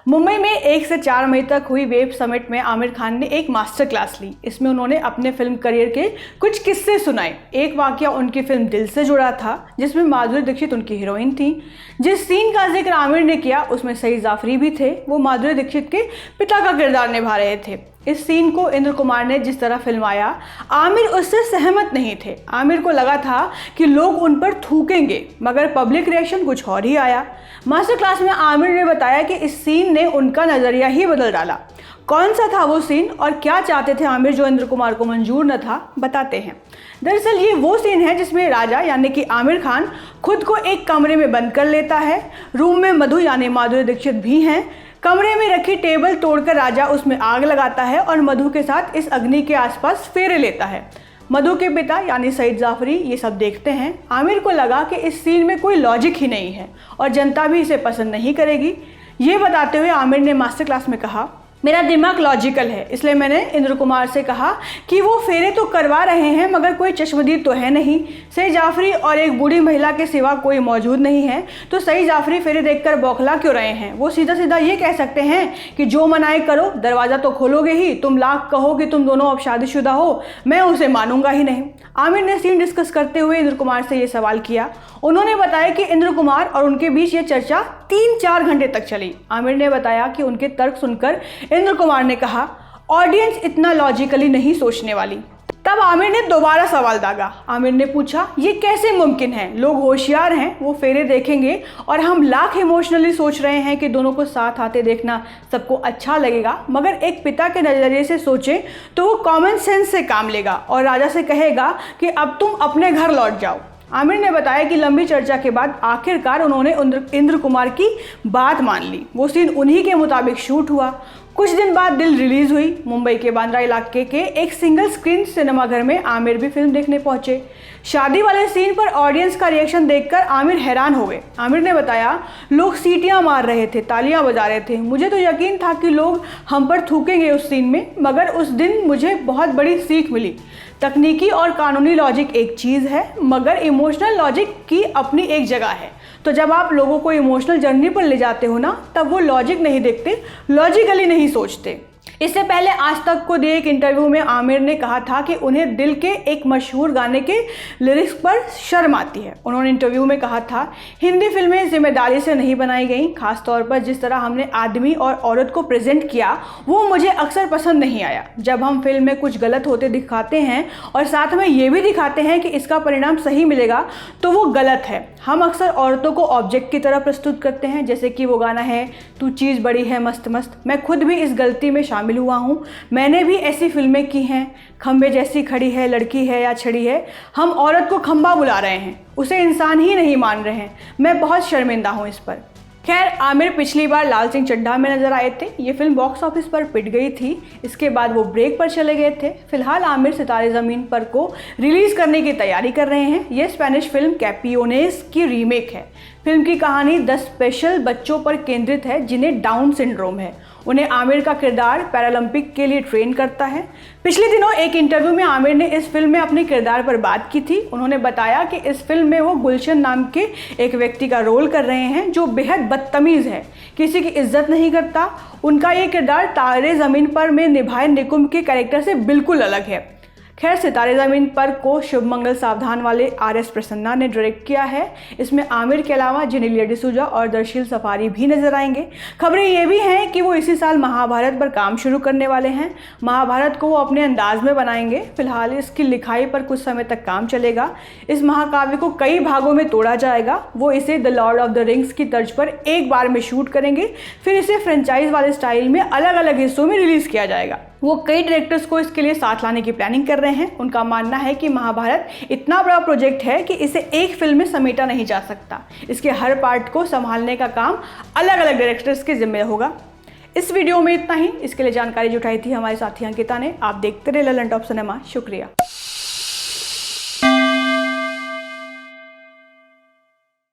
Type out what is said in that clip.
मुंबई में 1 से 4 मई तक हुई वेब समिट में आमिर खान ने एक मास्टर क्लास ली। इसमें उन्होंने अपने फिल्म करियर के कुछ किस्से सुनाए। एक वाकया उनकी फिल्म दिल से जुड़ा था, जिसमें माधुरी दीक्षित उनकी हीरोइन थी। जिस सीन का जिक्र आमिर ने किया उसमें सईद जाफरी भी थे। वो माधुरी दीक्षित के पिता का किरदार निभा रहे थे। इस सीन को इंद्र कुमार ने जिस तरह फिल्माया, आमिर उससे सहमत नहीं थे। आमिर को लगा था कि लोग उन पर थूकेंगे, मगर पब्लिक रिएक्शन कुछ और ही आया। मास्टर क्लास में आमिर ने बताया कि इस सीन ने उनका नज़रिया ही बदल डाला। कौन सा था वो सीन और क्या चाहते थे आमिर जो इंद्र कुमार को मंजूर न था, बताते हैं। दरअसल ये वो सीन है जिसमें राजा यानी कि आमिर खान खुद को एक कमरे में बंद कर लेता है। रूम में मधु यानी माधुरी दीक्षित भी हैं। कमरे में रखी टेबल तोड़कर राजा उसमें आग लगाता है और मधु के साथ इस अग्नि के आसपास फेरे लेता है। मधु के पिता यानी सईद जाफरी ये सब देखते हैं। आमिर को लगा कि इस सीन में कोई लॉजिक ही नहीं है और जनता भी इसे पसंद नहीं करेगी। ये बताते हुए आमिर ने मास्टर क्लास में कहा, मेरा दिमाग लॉजिकल है, इसलिए मैंने इंद्र कुमार से कहा कि वो फेरे तो करवा रहे हैं मगर कोई चश्मदीद तो है नहीं। सईद जाफरी और एक बूढ़ी महिला के सिवा कोई मौजूद नहीं है, तो सईद जाफरी फेरे देखकर बौखला क्यों रहे हैं। वो सीधा सीधा ये कह सकते हैं कि जो मनाए करो, दरवाज़ा तो खोलोगे ही। तुम लाख कहो कि तुम दोनों अब शादीशुदा हो, मैं उसे मानूंगा ही नहीं। आमिर ने सीन डिस्कस करते हुए इंद्र कुमार से ये सवाल किया। उन्होंने बताया कि इंद्र कुमार और उनके बीच ये चर्चा 3-4 घंटे तक चली। आमिर ने बताया कि उनके तर्क सुनकर इंद्र कुमार ने कहा, ऑडियंस इतना लॉजिकली नहीं सोचने वाली। तब आमिर ने दोबारा सवाल दागा। आमिर ने पूछा, ये कैसे मुमकिन है? लोग होशियार हैं, वो फेरे देखेंगे और हम लाख इमोशनली सोच रहे हैं कि दोनों को साथ आते देखना सबको अच्छा लगेगा, मगर एक पिता के नज़रिए से सोचें तो वो कॉमन सेंस से काम लेगा और राजा से कहेगा कि अब तुम अपने घर लौट जाओ। आमिर ने बताया कि लंबी चर्चा के बाद आखिरकार उन्होंने इंद्र कुमार की बात मान ली। वो सीन उन्हीं के मुताबिक शूट हुआ। कुछ दिन बाद दिल रिलीज हुई। मुंबई के बांद्रा इलाके के एक सिंगल स्क्रीन सिनेमाघर में आमिर भी फिल्म देखने पहुंचे। शादी वाले सीन पर ऑडियंस का रिएक्शन देखकर आमिर हैरान हो गए। आमिर ने बताया, लोग सीटियां मार रहे थे, तालियां बजा रहे थे। मुझे तो यकीन था कि लोग हम पर थूकेंगे उस सीन में, मगर उस दिन मुझे बहुत बड़ी सीख मिली। तकनीकी और कानूनी लॉजिक एक चीज़ है, मगर इमोशनल लॉजिक की अपनी एक जगह है। तो जब आप लोगों को इमोशनल जर्नी पर ले जाते हो ना, तब वो लॉजिक नहीं देखते, लॉजिकली नहीं सोचते। इससे पहले आज तक को दिए एक इंटरव्यू में आमिर ने कहा था कि उन्हें दिल के एक मशहूर गाने के लिरिक्स पर शर्म आती है। उन्होंने इंटरव्यू में कहा था, हिंदी फिल्में जिम्मेदारी से नहीं बनाई गई। खासतौर पर जिस तरह हमने आदमी और औरत को प्रेजेंट किया वो मुझे अक्सर पसंद नहीं आया। जब हम फिल्म में कुछ गलत होते दिखाते हैं और साथ में ये भी दिखाते हैं कि इसका परिणाम सही मिलेगा, तो वो गलत है। हम अक्सर औरतों को ऑब्जेक्ट की तरह प्रस्तुत करते हैं, जैसे कि वो गाना है, तू चीज़ बड़ी है मस्त मस्त। मैं खुद भी इस गलती में शामिल हुआ हूँ। मैंने भी ऐसी फिल्में की हैं, खंबे जैसी खड़ी है, लड़की है या छड़ी है। हम औरत को खंबा बुला रहे हैं, उसे इंसान ही नहीं मान रहे हैं। मैं बहुत शर्मिंदा हूँ इस पर। खैर, आमिर पिछली बार लाल सिंह चड्ढा में नजर आए थे। ये फिल्म बॉक्स ऑफिस पर पिट गई थी। इसके बाद वो ब्रेक पर चले गए थे। फिलहाल आमिर सितारे ज़मीन पर को रिलीज़ करने की तैयारी कर रहे हैं। ये स्पेनिश फिल्म कैपियोनेस की रीमेक है। फिल्म की कहानी 10 स्पेशल बच्चों पर केंद्रित है जिन्हें डाउन सिंड्रोम है। उन्हें आमिर का किरदार पैरालंपिक के लिए ट्रेन करता है। पिछले दिनों एक इंटरव्यू में आमिर ने इस फिल्म में अपने किरदार पर बात की थी। उन्होंने बताया कि इस फिल्म में वो गुलशन नाम के एक व्यक्ति का रोल कर रहे हैं जो बेहद बदतमीज़ है, किसी की इज्जत नहीं करता। उनका ये किरदार तारे ज़मीन पर में निभाए निकुंभ के कैरेक्टर से बिल्कुल अलग है। खैर, सितारे ज़मीन पर को शुभ मंगल सावधान वाले RS प्रसन्ना ने डायरेक्ट किया है। इसमें आमिर के अलावा जेनेलिया डिसूजा और दर्शील सफारी भी नजर आएंगे। खबरें ये भी हैं कि वो इसी साल महाभारत पर काम शुरू करने वाले हैं। महाभारत को वो अपने अंदाज में बनाएंगे। फिलहाल इसकी लिखाई पर कुछ समय तक काम चलेगा। इस महाकाव्य को कई भागों में तोड़ा जाएगा। वो इसे the Lord of the rings की तर्ज पर एक बार में शूट करेंगे, फिर इसे फ्रेंचाइज वाले स्टाइल में अलग अलग हिस्सों में रिलीज़ किया जाएगा। वो कई डायरेक्टर्स को इसके लिए साथ लाने की प्लानिंग कर रहे हैं। उनका मानना है कि महाभारत इतना बड़ा प्रोजेक्ट है कि इसे एक फिल्म में समेटा नहीं जा सकता। इसके हर पार्ट को संभालने का काम अलग अलग डायरेक्टर्स के जिम्मे होगा। इस वीडियो में इतना ही। इसके लिए जानकारी जुटाई थी हमारे साथी अंकिता ने। आप देखते रहे ललन टॉप सिनेमा। शुक्रिया।